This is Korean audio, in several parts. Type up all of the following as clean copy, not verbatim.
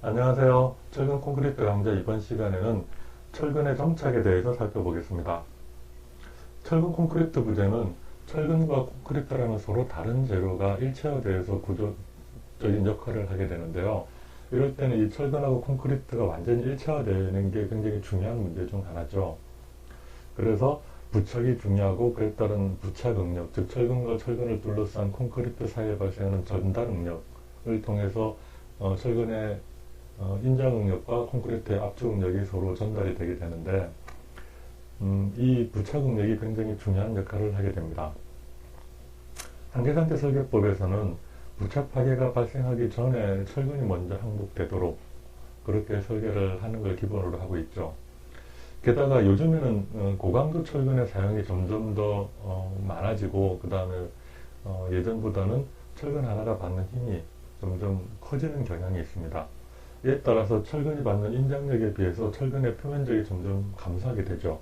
안녕하세요. 철근 콘크리트 강좌 이번 시간에는 철근의 정착에 대해서 살펴보겠습니다. 철근 콘크리트 부재는 철근과 콘크리트라는 서로 다른 재료가 일체화되어서 구조적인 역할을 하게 되는데요. 이럴 때는 이 철근하고 콘크리트가 완전히 일체화되는 게 굉장히 중요한 문제 중 하나죠. 그래서 부착이 중요하고 그에 따른 부착 응력, 즉 철근과 철근을 둘러싼 콘크리트 사이에 발생하는 전달 응력을 통해서 철근의 인장 응력과 콘크리트의 압축 응력이 서로 전달이 되게 되는데 이 부착 응력이 굉장히 중요한 역할을 하게 됩니다. 한계상태 설계법에서는 부착 파괴가 발생하기 전에 철근이 먼저 항복되도록 그렇게 설계를 하는 걸 기본으로 하고 있죠. 게다가 요즘에는 고강도 철근의 사용이 점점 더 많아지고 그 다음에 예전보다는 철근 하나가 받는 힘이 점점 커지는 경향이 있습니다. 이에 따라서 철근이 받는 인장력에 비해서 철근의 표면적이 점점 감소하게 되죠.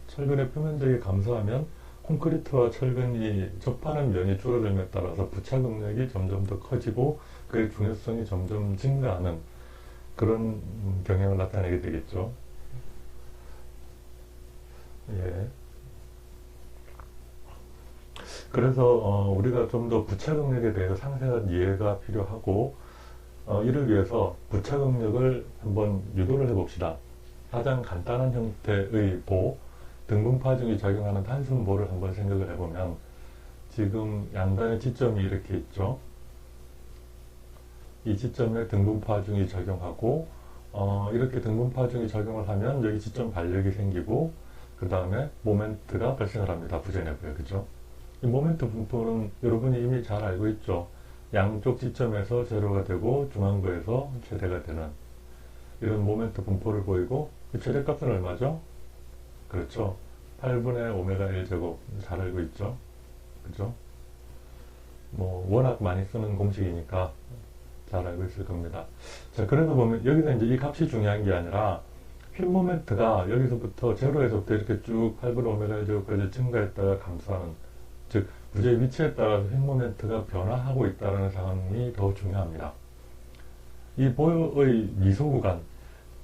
철근의 표면적이 감소하면 콘크리트와 철근이 접하는 면이 줄어들음에 따라서 부착 응력이 점점 더 커지고 그의 중요성이 점점 증가하는 그런 경향을 나타내게 되겠죠. 예. 그래서 우리가 좀 더 부착 응력에 대해서 상세한 이해가 필요하고 이를 위해서 부착 응력을 한번 유도를 해봅시다. 가장 간단한 형태의 보, 등분파중이 작용하는 단순보를 한번 생각을 해보면 지금 양단의 지점이 이렇게 있죠. 이 지점에 등분파중이 작용하고 이렇게 등분파중이 작용을 하면 여기 지점 반력이 생기고 그 다음에 모멘트가 발생을 합니다. 부재 내부에. 그죠? 이 모멘트 분포는 여러분이 이미 잘 알고 있죠. 양쪽 지점에서 제로가 되고 중앙부에서 최대가 되는 이런 모멘트 분포를 보이고 최대값은 얼마죠? 그렇죠. 8분의 오메가 1제곱 잘 알고 있죠. 그죠? 뭐 워낙 많이 쓰는 공식이니까 잘 알고 있을 겁니다. 자, 그래서 보면 여기서 이제 이 값이 중요한 게 아니라 휠 모멘트가 여기서부터 제로에서부터 이렇게 쭉 8분의 오메가 1제곱까지 증가했다가 감소하는, 즉 부재의 위치에 따라서 휠 모멘트가 변화하고 있다는 상황이 더 중요합니다. 이 보여의 미소 구간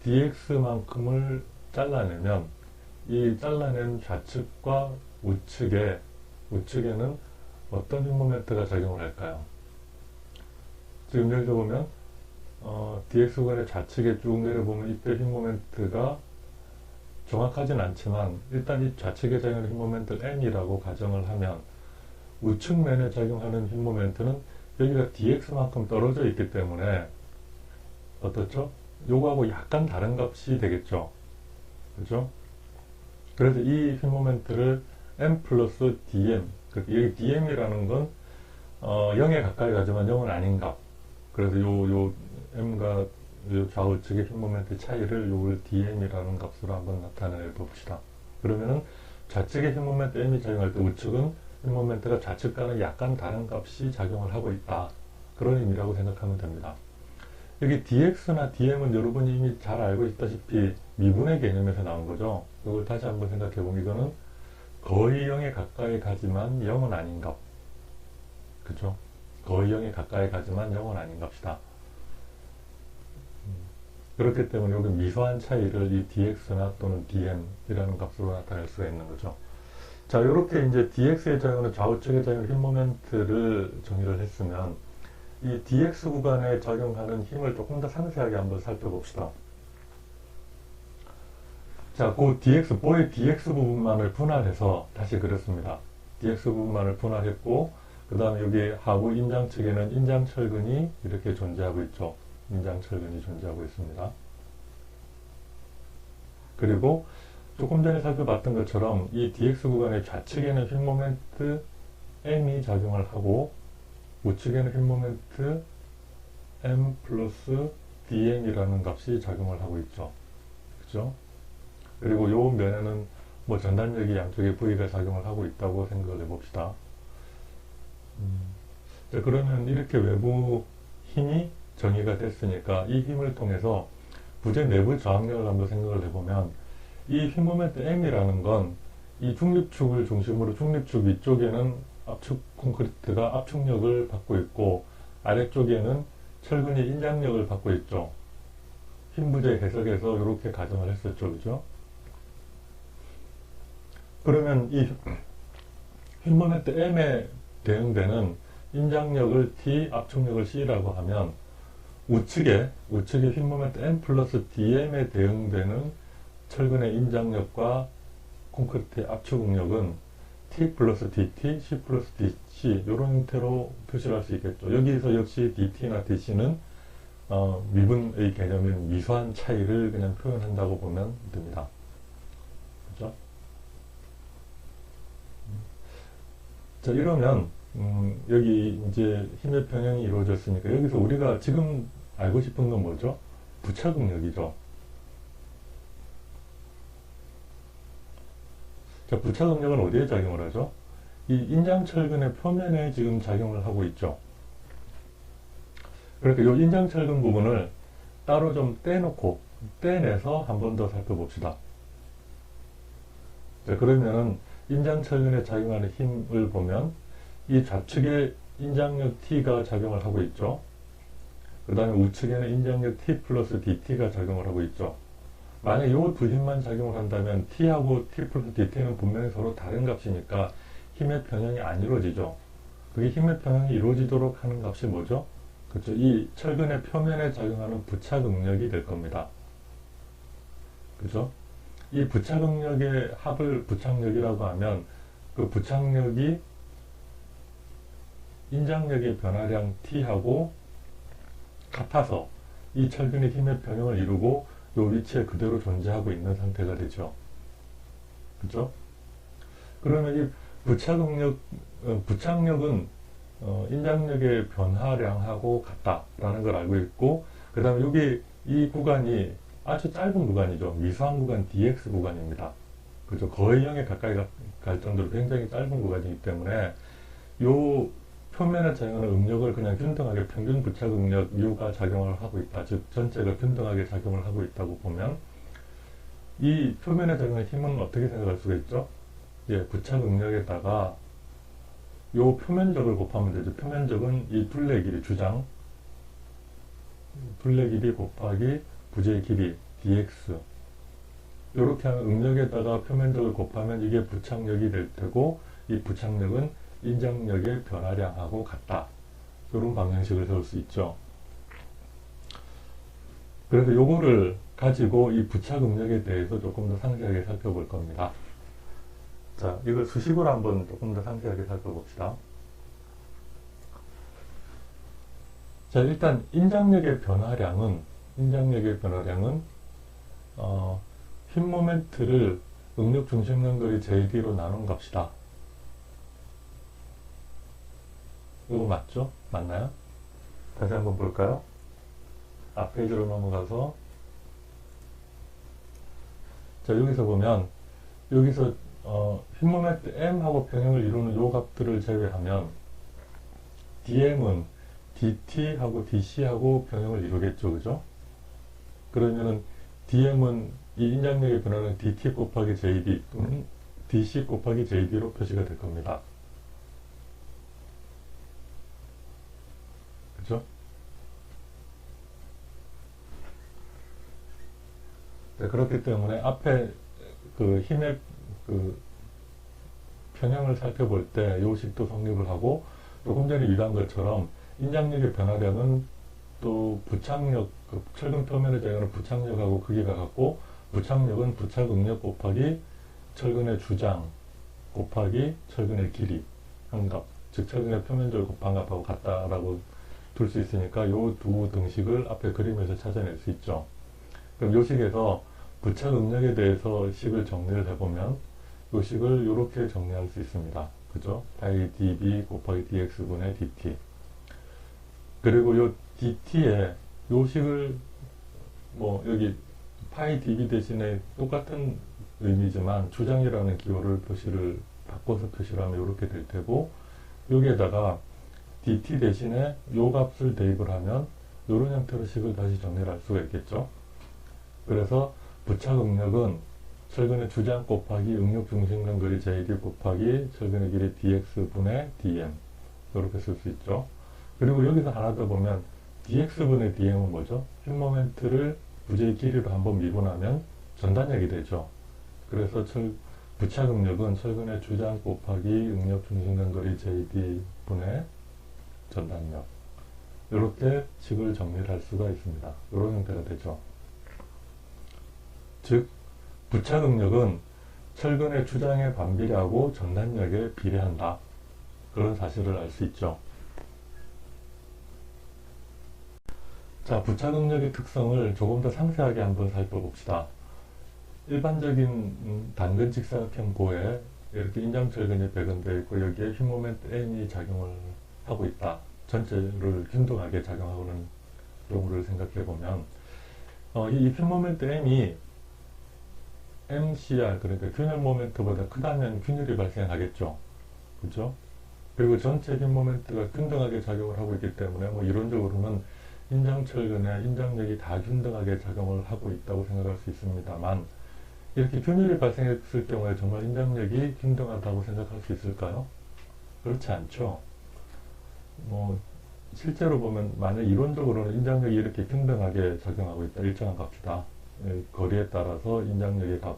dx만큼을 잘라내면 이 잘라낸 좌측과 우측에는 어떤 휠 모멘트가 작용을 할까요? 지금 여기서 보면 dx 구간의 좌측에 쭉 내려보면 이때 휠 모멘트가 정확하진 않지만 일단 이 좌측에 작용하는 휠 모멘트를 m이라고 가정을 하면 우측면에 작용하는 휠 모멘트는 여기가 dx만큼 떨어져 있기 때문에 어떻죠? 요거하고 약간 다른 값이 되겠죠. 그죠? 그래서 이 휠 모멘트를 m 플러스 dm, 여기 dm이라는 건 0에 가까이 가지만 0은 아닌 값. 그래서 요 m과 요 좌우측의 휠 모멘트 차이를 요걸 dm이라는 값으로 한번 나타내 봅시다. 그러면은 좌측의 휠 모멘트 m이 작용할 때 우측은 휠 모멘트가 좌측과는 약간 다른 값이 작용을 하고 있다. 그런 의미라고 생각하면 됩니다. 여기 dx나 dm은 여러분이 이미 잘 알고 있다시피 미분의 개념에서 나온 거죠. 이걸 다시 한번 생각해 보면 이거는 거의 0에 가까이 가지만 0은 아닌 값. 그죠? 거의 0에 가까이 가지만 0은 아닌 값이다. 그렇기 때문에 여기 미소한 차이를 이 dx나 또는 dm이라는 값으로 나타낼 수가 있는 거죠. 자, 이렇게 이제 dx에 작용하는 좌우측에 작용하는 힐 모멘트를 정의를 했으면 이 dx 구간에 작용하는 힘을 조금 더 상세하게 한번 살펴봅시다. 자, 그 보의 dx 부분만을 분할해서 다시 그렸습니다. dx 부분만을 분할했고 그 다음에 여기 하부 인장 측에는 인장철근이 이렇게 존재하고 있죠. 인장철근이 존재하고 있습니다. 그리고 조금 전에 살펴봤던 것처럼 이 dx 구간의 좌측에는 휠 모멘트 m이 작용을 하고 우측에는 휠 모멘트 m 플러스 dm이라는 값이 작용을 하고 있죠. 그죠? 그리고 요 면에는 뭐 전단력이 양쪽에 V가 작용을 하고 있다고 생각을 해봅시다. 자, 그러면 이렇게 외부 힘이 정의가 됐으니까 이 힘을 통해서 부재 내부 저항력을 한번 생각을 해보면 이 휠 모멘트 M이라는 건 이 중립축을 중심으로 중립축 위쪽에는 압축 콘크리트가 압축력을 받고 있고 아래쪽에는 철근이 인장력을 받고 있죠. 힘부재 해석에서 이렇게 가정을 했었죠. 그죠? 그러면 이 흰모멘트 M에 대응되는 인장력을 T, 압축력을 C라고 하면 우측에 흰모멘트 M 플러스 DM에 대응되는 철근의 인장력과 콘크리트의 압축응력은 T 플러스 DT, C 플러스 DC 이런 형태로 표시를 할 수 있겠죠. 여기서 역시 DT나 DC는 미분의 개념인 미소한 차이를 그냥 표현한다고 보면 됩니다. 그죠? 자, 이러면 여기 이제 힘의 평형이 이루어졌으니까 여기서 우리가 지금 알고 싶은 건 뭐죠? 부착응력이죠. 자, 부착응력은 어디에 작용을 하죠? 이 인장철근의 표면에 지금 작용을 하고 있죠. 그러니까 이 인장철근 부분을 따로 좀 떼내서 한 번 더 살펴봅시다. 자, 그러면은 인장철근에 작용하는 힘을 보면 이 좌측에 인장력 T가 작용을 하고 있죠. 그 다음에 우측에는 인장력 T 플러스 DT가 작용을 하고 있죠. 만약 이 두 힘만 작용을 한다면 T하고 T 플러스 DT는 분명히 서로 다른 값이니까 힘의 평형이 안 이루어지죠. 그게 힘의 평형이 이루어지도록 하는 값이 뭐죠? 그렇죠. 이 철근의 표면에 작용하는 부착응력이 될 겁니다. 그죠? 이 부착응력의 합을 부착력이라고 하면 그 부착력이 인장력의 변화량 T하고 같아서 이 철근의 힘의 평형을 이루고 이 위치에 그대로 존재하고 있는 상태가 되죠. 그죠? 그러면 이 부착력은 인장력의 변화량하고 같다라는 걸 알고 있고, 그 다음에 여기 이 구간이 아주 짧은 구간이죠. 미소한 구간 dx 구간입니다. 그죠? 거의 0에 가까이 갈 정도로 굉장히 짧은 구간이기 때문에 요 표면에 작용하는 응력을 그냥 균등하게 평균 부착 응력 U가 작용을 하고 있다. 즉 전체가 균등하게 작용을 하고 있다고 보면 이 표면에 작용하는 힘은 어떻게 생각할 수가 있죠? 예, 부착 응력에다가 요 표면적을 곱하면 되죠. 표면적은 이 둘레 길이 주장, 둘레 길이 곱하기 부재 길이 dx, 이렇게 하면 응력에다가 표면적을 곱하면 이게 부착력이 될 테고, 이 부착력은 인장력의 변화량하고 같다. 이런 방정식을 세울 수 있죠. 그래서 요거를 가지고 이 부착 응력에 대해서 조금 더 상세하게 살펴볼 겁니다. 자, 이걸 수식으로 한번 조금 더 상세하게 살펴봅시다. 자, 일단 인장력의 변화량은 힘 모멘트를 응력 중심면 거리 JD로 나눈 값이다. 이거 맞죠? 맞나요? 다시 한번 볼까요? 앞 페이지로 넘어가서, 자, 여기서 보면 여기서 힘 모멘트 M하고 평형을 이루는 요 값들을 제외하면 DM은 DT하고 DC하고 평형을 이루겠죠. 그죠? 그러면은 DM은 이 인장력의 변화는 DT 곱하기 JD 또는 DC 곱하기 JD로 표시가 될 겁니다. 그죠? 네, 그렇기 때문에 앞에 그 힘의 그 평형을 살펴볼 때 요식도 성립을 하고, 조금 전에 위한 것처럼 인장력의 변화량은 또 부착력, 그 철근 표면에 작용하는 부착력하고 크기가 같고, 부착력은 부착 응력 곱하기 철근의 주장 곱하기 철근의 길이 한 값, 즉 철근의 표면적을 곱한 값하고 같다라고 둘 수 있으니까 요 두 등식을 앞에 그림에서 찾아낼 수 있죠. 그럼 요 식에서 부착 응력에 대해서 식을 정리를 해보면 요 식을 이렇게 정리할 수 있습니다. 그죠? 파이 dB 곱하기 dx분의 dt. 그리고 요 dt에 요 식을 뭐 여기 파이 dB 대신에 똑같은 의미지만 주장이라는 기호를 바꿔서 표시를 하면 이렇게 될 테고, 여기에다가 dt 대신에 요 값을 대입을 하면 이런 형태로 식을 다시 정리를 할 수가 있겠죠. 그래서 부착 응력은 철근의 주장 곱하기 응력 중심간 거리 JD 곱하기 철근의 길이 dx분의 dm, 이렇게 쓸 수 있죠. 그리고 여기서 하나 더 보면 dx분의 dm은 뭐죠? 핀 모멘트를 부재의 길이로 한번 미고 나면 전단력이 되죠. 그래서 부착응력은 철근의 주장 곱하기 응력 중심간거리 JD분의 전단력. 이렇게 식을 정리를 할 수가 있습니다. 이런 형태가 되죠. 즉, 부착응력은 철근의 주장에 반비례하고 전단력에 비례한다. 그런 사실을 알 수 있죠. 자, 부착응력의 특성을 조금 더 상세하게 한번 살펴봅시다. 일반적인 당근 직사각형 보에 이렇게 인장철근이 배근되어 있고 여기에 핀 모멘트 M이 작용을 하고 있다. 전체를 균등하게 작용하는 경우를 생각해 보면 이 핀 모멘트 M이 MCR, 그러니까 균열 모멘트보다 크다면 균열이 발생하겠죠. 그죠? 그리고 전체 핀 모멘트가 균등하게 작용을 하고 있기 때문에 이론적으로는 인장철근의 인장력이 다 균등하게 작용을 하고 있다고 생각할 수 있습니다만, 이렇게 균열이 발생했을 경우에 정말 인장력이 균등하다고 생각할 수 있을까요? 그렇지 않죠. 실제로 보면 만약 이론적으로는 인장력이 이렇게 균등하게 작용하고 있다. 일정한 값이다. 거리에 따라서 인장력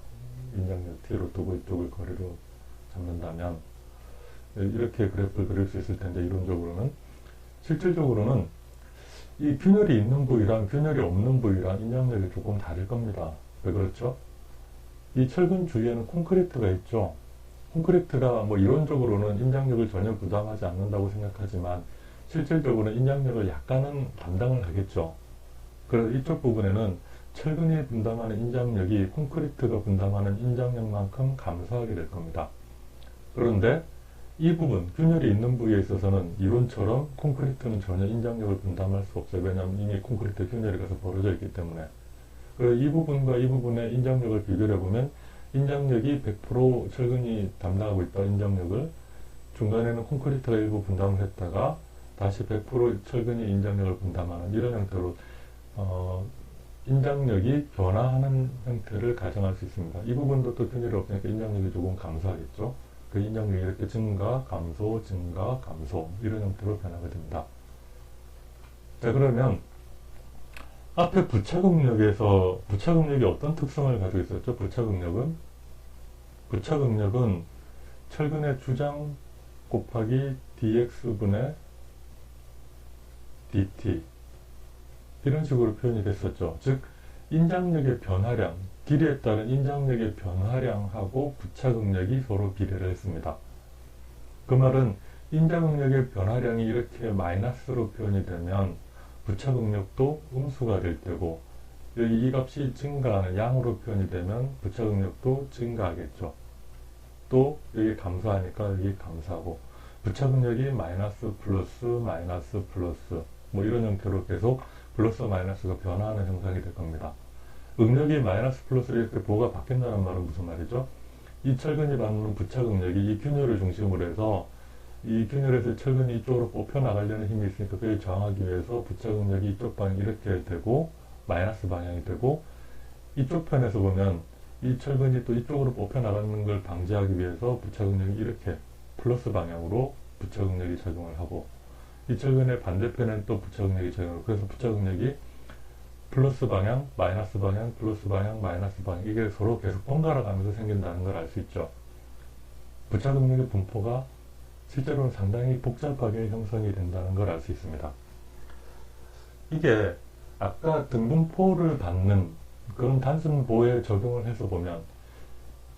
t로 두고 이쪽을 거리로 잡는다면 이렇게 그래프를 그릴 수 있을 텐데, 이론적으로는. 실질적으로는 이 균열이 있는 부위랑 균열이 없는 부위랑 인장력이 조금 다를 겁니다. 왜 그렇죠? 이 철근 주위에는 콘크리트가 있죠. 콘크리트가 이론적으로는 인장력을 전혀 부담하지 않는다고 생각하지만 실질적으로는 인장력을 약간은 담당을 하겠죠. 그래서 이쪽 부분에는 철근이 분담하는 인장력이 콘크리트가 분담하는 인장력만큼 감소하게 될 겁니다. 그런데 이 부분, 균열이 있는 부위에 있어서는 이론처럼 콘크리트는 전혀 인장력을 분담할 수 없어요. 왜냐하면 이미 콘크리트 균열이 가서 벌어져 있기 때문에. 그래서 이 부분과 이 부분의 인장력을 비교해보면 인장력이 100% 철근이 담당하고 있다. 인장력을 중간에는 콘크리트가 일부 분담을 했다가 다시 100% 철근이 인장력을 분담하는 이런 형태로 인장력이 변화하는 형태를 가정할 수 있습니다. 이 부분도 또 균열이 없으니까 인장력이 조금 감소하겠죠. 그 인장력이 이렇게 증가, 감소, 증가, 감소 이런 형태로 변하게 됩니다. 자, 그러면 앞에 부착응력에서 부착응력이 어떤 특성을 가지고 있었죠? 부착응력은 철근의 주장 곱하기 dx분의 dt 이런 식으로 표현이 됐었죠. 즉, 인장력의 변화량, 길이에 따른 인장력의 변화량하고 부착응력이 서로 비례를 했습니다. 그 말은 인장응력의 변화량이 이렇게 마이너스로 표현이 되면 부착응력도 음수가 될 테고, 여기 이 값이 증가하는 양으로 표현이 되면 부착응력도 증가하겠죠. 또 여기 감소하니까 여기 감소하고, 부착응력이 마이너스 플러스 마이너스 플러스 이런 형태로 계속 플러스 마이너스가 변화하는 형상이 될 겁니다. 응력이 마이너스 플러스로 이렇게 부호가 바뀐다는 말은 무슨 말이죠? 이 철근이 받는 부착응력이 이 균열을 중심으로 해서 이 균열에서 철근이 이쪽으로 뽑혀 나가려는 힘이 있으니까 그걸 저항하기 위해서 부착응력이 이쪽 방향이 이렇게 되고 마이너스 방향이 되고, 이쪽 편에서 보면 이 철근이 또 이쪽으로 뽑혀 나가는 걸 방지하기 위해서 부착응력이 이렇게 플러스 방향으로 부착응력이 작용을 하고, 이 철근의 반대편에는 또 부착응력이 작용을 하고, 그래서 부착응력이 플러스 방향, 마이너스 방향, 플러스 방향, 마이너스 방향, 이게 서로 계속 번갈아 가면서 생긴다는 걸 알 수 있죠. 부착응력의 분포가 실제로는 상당히 복잡하게 형성이 된다는 걸 알 수 있습니다. 이게 아까 등분포를 받는 그런 단순 보에 적용을 해서 보면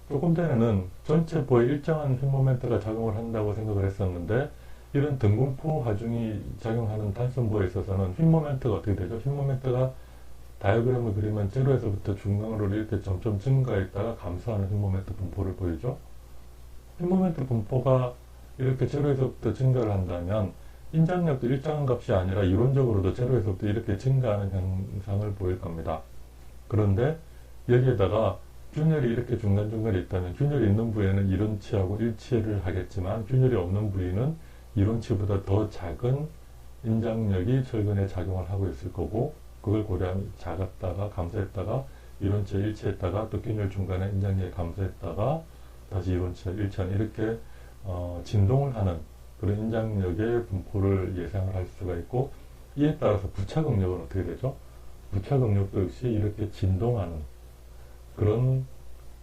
조금 전에는 전체 보에 일정한 핀 모멘트가 작용을 한다고 생각을 했었는데, 이런 등분포 하중이 작용하는 단순 보에 있어서는 핀 모멘트가 어떻게 되죠? 핀 모멘트가 다이어그램을 그리면 제로에서부터 중앙으로 이렇게 점점 증가했다가 감소하는 핀 모멘트 분포를 보이죠? 핀 모멘트 분포가 이렇게 제로에서부터 증가를 한다면 인장력도 일정한 값이 아니라 이론적으로도 제로에서부터 이렇게 증가하는 현상을 보일 겁니다. 그런데 여기에다가 균열이 이렇게 중간중간에 있다면 균열이 있는 부위에는 이론치하고 일치를 하겠지만 균열이 없는 부위는 이론치보다 더 작은 인장력이 철근에 작용을 하고 있을 거고, 그걸 고려하면 작았다가 감소했다가 이론치에 일치했다가 또 균열 중간에 인장력이 감소했다가 다시 이론치에 일치하는 이렇게 진동을 하는 그런 인장력의 분포를 예상을 할 수가 있고, 이에 따라서 부착응력은 어떻게 되죠? 부착응력도 역시 이렇게 진동하는 그런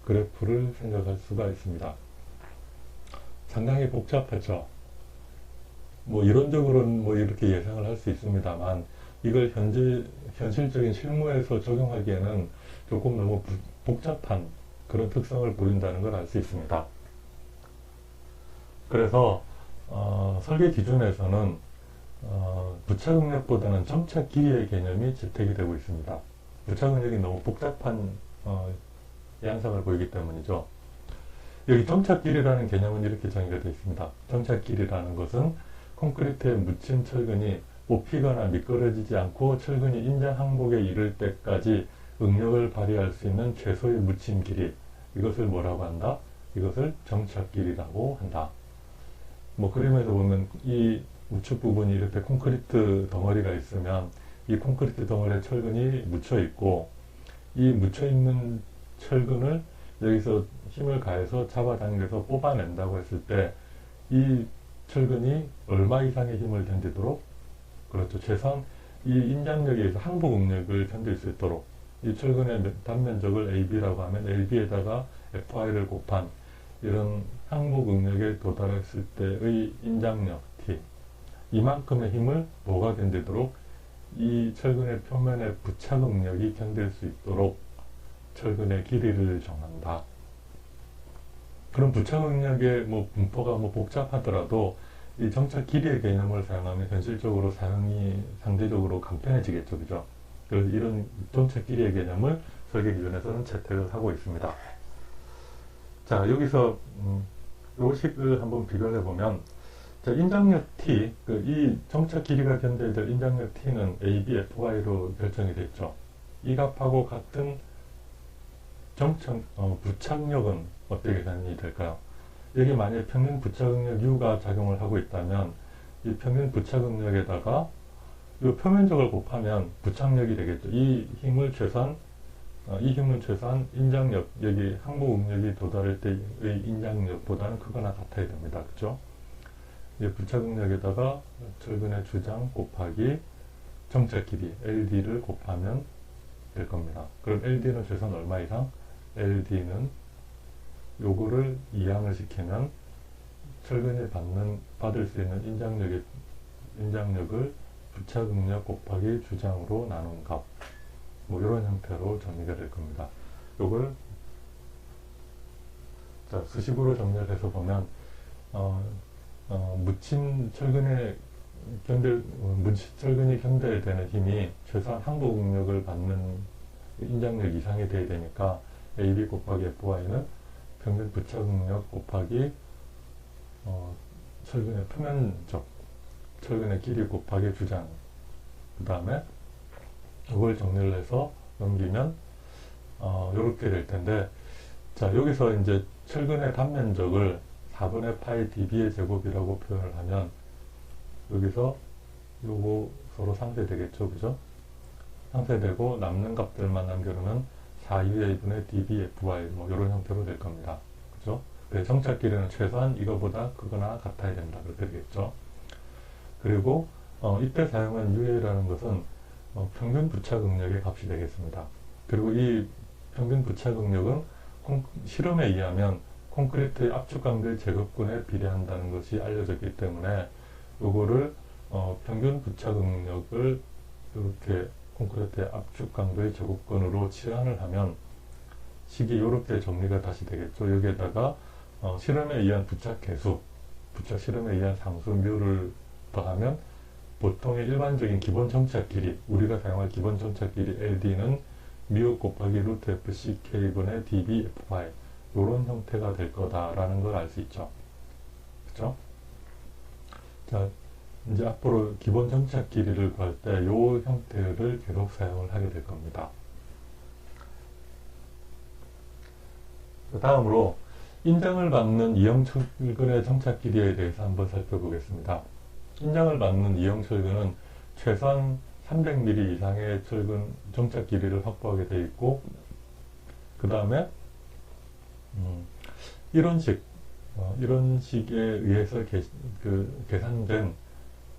그래프를 생각할 수가 있습니다. 상당히 복잡하죠. 뭐 이론적으로는 뭐 이렇게 예상을 할 수 있습니다만 이걸 현실적인 실무에서 적용하기에는 조금 너무 복잡한 그런 특성을 보인다는 걸 알 수 있습니다. 그래서 설계 기준에서는 부착응력보다는 정착 길이의 개념이 채택이 되고 있습니다. 부착응력이 너무 복잡한 양상을 보이기 때문이죠. 여기 정착 길이라는 개념은 이렇게 정의가 되어 있습니다. 정착 길이라는 것은 콘크리트에 묻힌 철근이 뽑히거나 미끄러지지 않고 철근이 인장 항복에 이를 때까지 응력을 발휘할 수 있는 최소의 묻힘 길이, 이것을 뭐라고 한다? 이것을 정착 길이라고 한다. 뭐 그림에서 보면 이 우측 부분이 이렇게 콘크리트 덩어리가 있으면 이 콘크리트 덩어리에 철근이 묻혀 있고, 이 묻혀 있는 철근을 여기서 힘을 가해서 잡아당겨서 뽑아낸다고 했을 때 이 철근이 얼마 이상의 힘을 견디도록, 그렇죠, 최소한 이 인장력에 의해서 항복 응력을 견딜 수 있도록 이 철근의 단면적을 AB라고 하면 LB에다가 FI를 곱한 이런 항복 응력에 도달했을 때의 인장력 T, 이만큼의 힘을 뭐가 견디도록 이 철근의 표면의 부착 응력이 견딜 수 있도록 철근의 길이를 정한다. 그럼 부착 응력의 뭐 분포가 뭐 복잡하더라도 이 정착 길이의 개념을 사용하면 현실적으로 사용이 상대적으로 간편해지겠죠, 그죠? 그래서 이런 정착 길이의 개념을 설계 기준에서는 채택을 하고 있습니다. 자, 여기서 요식을 한번 비교해 보면, 자, 인장력 T, 이 정착 길이가 견뎌야 될 인장력 T는 AB, FY로 결정이 됐죠. 이 값하고 같은 부착력은 어떻게 계산이 될까요? 여기 만약에 평균 부착응력 U가 작용을 하고 있다면 이 평균 부착응력에다가 이 표면적을 곱하면 부착력이 되겠죠. 이 힘을 최소한 인장력, 여기 항복 응력이 도달할 때의 인장력보다는 크거나 같아야 됩니다. 그죠? 부착응력에다가 철근의 주장 곱하기 정착 길이 LD를 곱하면 될 겁니다. 그럼 LD는 최소한 얼마 이상? LD는 요거를 이항을 시키면 철근이 받을 수 있는 인장력을 부착응력 곱하기 주장으로 나눈 값, 뭐 이런 형태로 정리가 될 겁니다. 요걸 자, 수식으로 정리를 해서 보면 묻힌 철근이 견뎌야 되는 힘이 최소한 항복 응력을 받는 인장력 이상이 돼야 되니까 AB 곱하기 FY는 평균 부착 응력 곱하기 철근의 표면적, 철근의 길이 곱하기 주장, 그 다음에 이걸 정리를 해서 넘기면 이렇게 될 텐데, 자, 여기서 이제 철근의 단면적을 4분의 파이 dB의 제곱이라고 표현을 하면 여기서 요거 서로 상쇄되겠죠, 그죠? 상쇄되고 남는 값들만 남겨놓으면 4UA분의 dBFY 뭐 이런 형태로 될 겁니다. 그죠? 정착 길이는 최소한 이거보다 크거나 같아야 된다, 그렇게 되겠죠. 그리고 이때 사용한 UA라는 것은 평균 부착 응력의 값이 되겠습니다. 그리고 이 평균 부착 응력은 실험에 의하면 콘크리트의 압축 강도의 제곱근에 비례한다는 것이 알려졌기 때문에 요거를 평균 부착 응력을 이렇게 콘크리트의 압축 강도의 제곱근으로 치환을 하면 식이 이렇게 정리가 다시 되겠죠. 여기에다가 실험에 의한 부착 계수, 부착 실험에 의한 상수 묘를 더하면 보통의 일반적인 기본 정착 길이, 우리가 사용할 기본 정착 길이 LD는 뮤 곱하기 루트 FCK분의 dBFY, 이런 형태가 될 거다라는 걸 알 수 있죠. 그죠? 자, 이제 앞으로 기본 정착 길이를 구할 때 이 형태를 계속 사용을 하게 될 겁니다. 다음으로 인장을 받는 이형 철근의 정착 길이에 대해서 한번 살펴보겠습니다. 인장을 받는 이형 철근은 최소한 300mm 이상의 철근 정착 길이를 확보하게 되어 있고, 그 다음에 이런 식에 의해서 계산된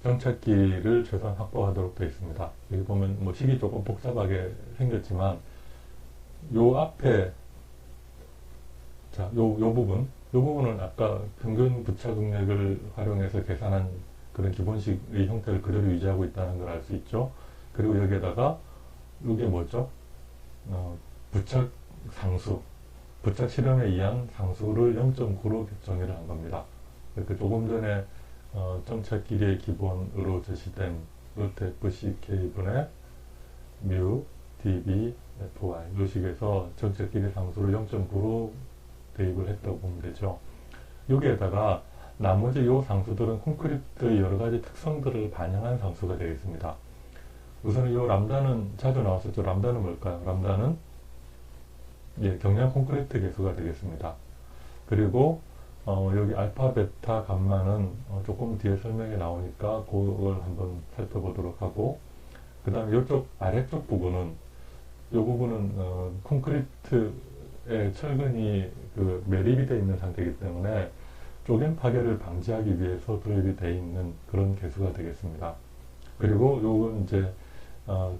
정착길을 최소한 확보하도록 되어 있습니다. 여기 보면 뭐 식이 조금 복잡하게 생겼지만 요 앞에 자, 요 부분은 아까 평균 부착 응력을 활용해서 계산한 그런 기본식의 형태를 그대로 유지하고 있다는 걸 알 수 있죠. 그리고 여기에다가 이게 뭐죠? 부착 상수, 부착 실험에 의한 상수를 0.9로 정의를 한 겁니다. 그러니까 조금 전에 정착 길이의 기본으로 제시된 루트 FC K분의 mu dB fy 이 식에서 정착 길이 상수를 0.9로 대입을 했다고 보면 되죠. 여기에다가 나머지 이 상수들은 콘크리트의 여러 가지 특성들을 반영한 상수가 되겠습니다. 우선 이 람다는 자주 나왔었죠. 람다는 뭘까요? 람다는 경량 콘크리트 계수가 되겠습니다. 그리고 여기 알파, 베타, 감마는 조금 뒤에 설명에 나오니까 그걸 한번 살펴보도록 하고, 그 다음에 이쪽 아래쪽 부분은 이 부분은 콘크리트에 철근이 매립이 되어 있는 상태이기 때문에 쪼갠 파괴를 방지하기 위해서 도입이 되어 있는 그런 개수가 되겠습니다. 그리고 요건 이제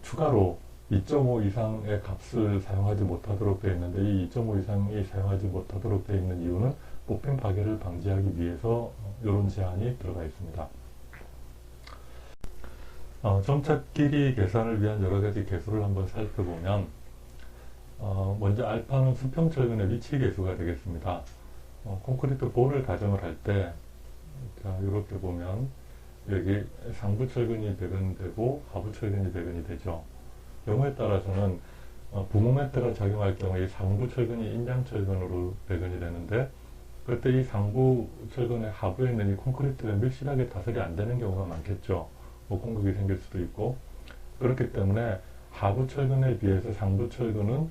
추가로 2.5 이상의 값을 사용하지 못하도록 되어 있는데, 이 2.5 이상이 사용하지 못하도록 되어 있는 이유는 뽑힌 파괴를 방지하기 위해서 이런 제한이 들어가 있습니다. 정착 길이 계산을 위한 여러 가지 개수를 한번 살펴보면, 먼저 알파는 수평철근의 위치 개수가 되겠습니다. 콘크리트 볼을 가정을 할 때, 자, 이렇게 보면 여기 상부 철근이 배근되고 하부 철근이 배근이 되죠. 경우에 따라서는 부모멘트가 작용할 경우에 이 상부 철근이 인장 철근으로 배근이 되는데, 그때 이 상부 철근의 하부에 있는 이 콘크리트가 밀실하게 다설이 안 되는 경우가 많겠죠. 뭐 공극이 생길 수도 있고. 그렇기 때문에 하부 철근에 비해서 상부 철근은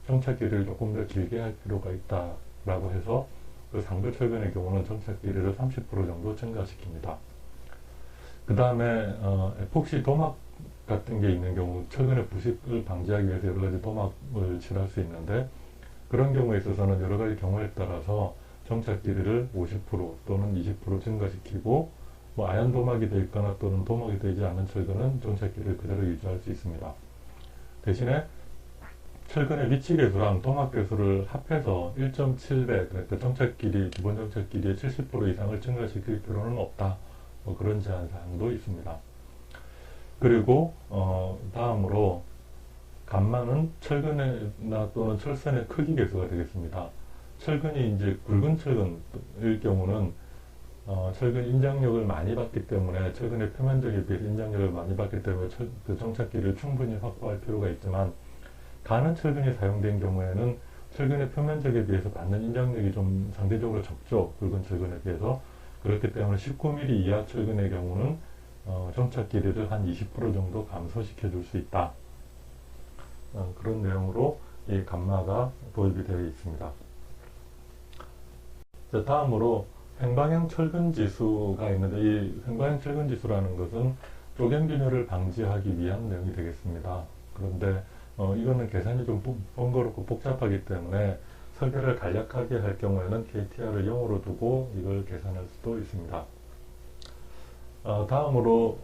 정착 길이를 조금 더 길게 할 필요가 있다라고 해서 그 상부 철근의 경우는 정착 길이를 30% 정도 증가시킵니다. 그 다음에 에폭시 도막 같은 게 있는 경우 철근의 부식을 방지하기 위해서 여러 가지 도막을 칠할 수 있는데, 그런 경우에 있어서는 여러 가지 경우에 따라서 정착 길이를 50% 또는 20% 증가시키고, 뭐 아연 도막이 되어 있거나 또는 도막이 되지 않은 철근은 정착 길이를 그대로 유지할 수 있습니다. 대신에 철근의 위치 개수랑 도막 개수를 합해서 1.7배, 그러니까 정착 길이, 기본 정착 길이의 70% 이상을 증가시킬 필요는 없다. 뭐 그런 제한 사항도 있습니다. 그리고 다음으로 감마는 철근이나 또는 철선의 크기 개수가 되겠습니다. 철근이 이제 굵은 철근일 경우는 철근 인장력을 많이 받기 때문에, 철근의 표면적에 비해서 인장력을 많이 받기 때문에 그 정착 길이를 충분히 확보할 필요가 있지만, 가는 철근이 사용된 경우에는 철근의 표면적에 비해서 받는 인장력이 좀 상대적으로 적죠. 굵은 철근에 비해서. 그렇기 때문에 19mm 이하 철근의 경우는 정착 길이를 한 20% 정도 감소시켜 줄 수 있다. 그런 내용으로 이 감마가 도입이 되어 있습니다. 자, 다음으로 횡방향 철근 지수가 있는데, 이 횡방향 철근 지수라는 것은 쪼갠 균열을 방지하기 위한 내용이 되겠습니다. 그런데 이거는 계산이 좀 번거롭고 복잡하기 때문에 설계를 간략하게 할 경우에는 KTR을 0으로 두고 이걸 계산할 수도 있습니다. 다음으로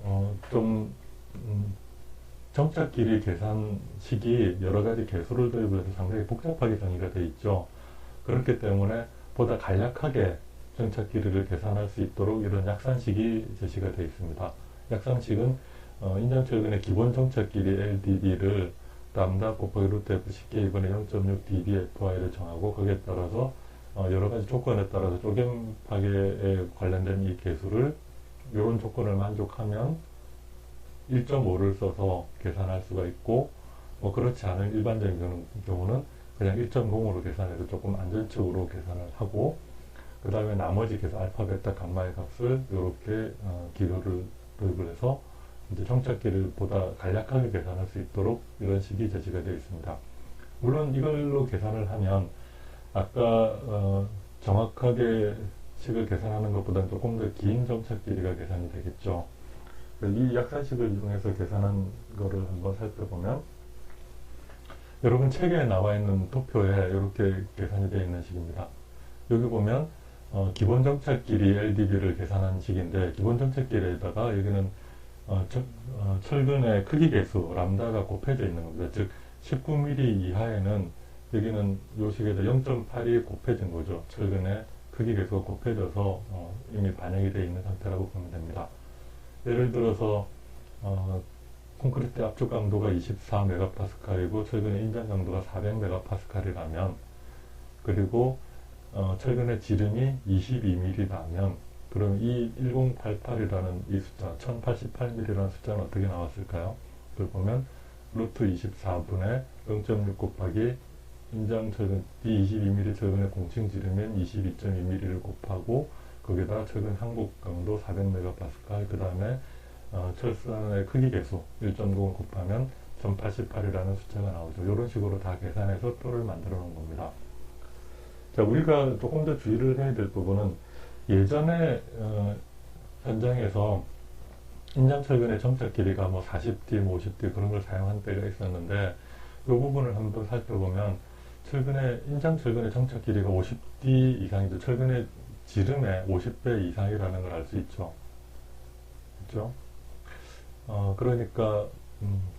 정착 길이 계산식이 여러 가지 개수를 도입을 해서 상당히 복잡하게 정의가 되어 있죠. 그렇기 때문에 보다 간략하게 정착 길이를 계산할 수 있도록 이런 약산식이 제시가 되어 있습니다. 약산식은 인장철근의 기본 정착 길이 LDB를 람다 곱하기 루트 FCK분의 0.6 dBFy를 정하고, 거기에 따라서 여러 가지 조건에 따라서 쪼갠 파괴에 관련된 이 개수를 이런 조건을 만족하면 1.5를 써서 계산할 수가 있고, 뭐 그렇지 않은 일반적인 경우는 그냥 1.0으로 계산해서 조금 안전적으로 계산을 하고, 그 다음에 나머지 계산 알파, 베타, 감마의 값을 이렇게 기호를 도입을 해서 이제 정착 길이를 보다 간략하게 계산할 수 있도록 이런 식이 제시가 되어 있습니다. 물론 이걸로 계산을 하면 아까 정확하게 식을 계산하는 것보다는 조금 더 긴 정착 길이가 계산이 되겠죠. 이 약산식을 이용해서 계산한 거를 한번 살펴보면, 여러분 책에 나와 있는 도표에 이렇게 계산이 되어 있는 식입니다. 여기 보면 기본 정착 길이 LDB를 계산한 식인데, 기본 정착 길이에다가 여기는 철근의 크기 계수 람다가 곱해져 있는 겁니다. 즉 19mm 이하에는 여기는 요 식에다 0.8이 곱해진 거죠. 철근의 크기 계수가 곱해져서 이미 반영이 되어 있는 상태라고 보면 됩니다. 예를 들어서 콘크리트 압축 강도가 24MPa이고 철근의 인장 강도가 400MPa이라면, 그리고 철근의 지름이 22mm라면, 그럼 이 1088이라는 이 숫자, 1088mm라는 숫자는 어떻게 나왔을까요? 그걸 보면 루트 24분의 0.6 곱하기 인장 철근, 이 22mm 철근의 공칭 지르면 22.2mm를 곱하고 거기다 철근 항복 강도 400MPa, 그 다음에 철선의 크기 계수 1.9을 곱하면 1088이라는 숫자가 나오죠. 이런 식으로 다 계산해서 표를 만들어 놓은 겁니다. 자, 우리가 조금 더 주의를 해야 될 부분은, 예전에 현장에서 인장철근의 정착 길이가 뭐 40D, 50D 그런 걸 사용한 때가 있었는데, 이 부분을 한번 살펴보면 인장철근의 정착 길이가 50D 이상이죠. 철근의 지름의 50배 이상이라는 걸 알 수 있죠. 그렇죠? 그러니까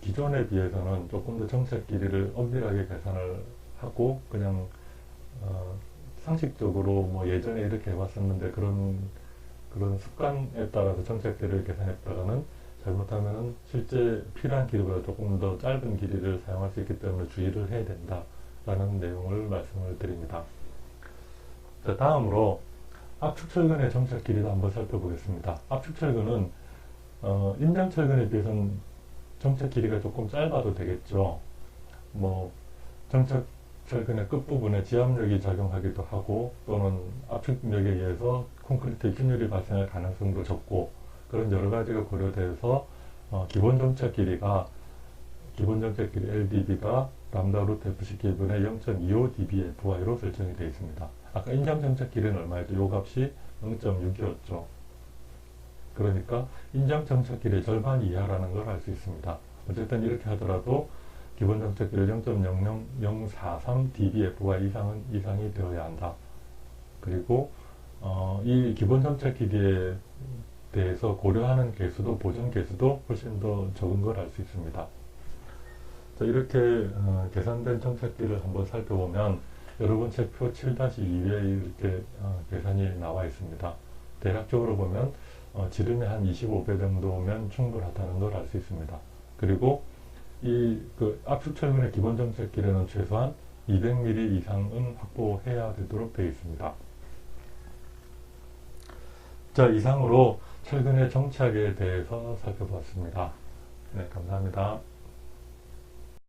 기존에 비해서는 조금 더 정착 길이를 엄밀하게 계산을 하고, 그냥 상식적으로 뭐 예전에 이렇게 해왔었는데 그런 습관에 따라서 정착 길이를 계산했다가는 잘못하면 실제 필요한 길이보다 조금 더 짧은 길이를 사용할 수 있기 때문에 주의를 해야 된다라는 내용을 말씀을 드립니다. 자, 다음으로 압축철근의 정착 길이도 한번 살펴보겠습니다. 압축철근은 인장철근에 비해서는 정착 길이가 조금 짧아도 되겠죠. 뭐 정착철근의 끝부분에 지압력이 작용하기도 하고, 또는 압축력에 의해서 콘크리트의 균열이 발생할 가능성도 적고, 그런 여러 가지가 고려돼서 기본 정착 길이 LDB가 람다 루트 FC 기분의 0.25 dBFy로 설정이 되어 있습니다. 아까 인장 정착 길이는 얼마였죠? 요 값이 0.6이었죠. 그러니까 인장 정착 길이의 절반 이하라는 걸 알 수 있습니다. 어쨌든 이렇게 하더라도 기본 정착 길이 0.00043 dBFy 이상이 되어야 한다. 그리고 이 기본 정착 길이에 대해서 고려하는 개수도, 보존 개수도 훨씬 더 적은 걸 알 수 있습니다. 자, 이렇게 계산된 정착 길이를 한번 살펴보면 여러분 책표 7-2에 이렇게 계산이 나와 있습니다. 대략적으로 보면 지름의 한 25배 정도면 충분하다는 걸 알 수 있습니다. 그리고 압축철근의 기본 정착 길이는 최소한 200mm 이상은 확보해야 되도록 되어 있습니다. 자, 이상으로 철근의 정착에 대해서 살펴보았습니다. 네, 감사합니다.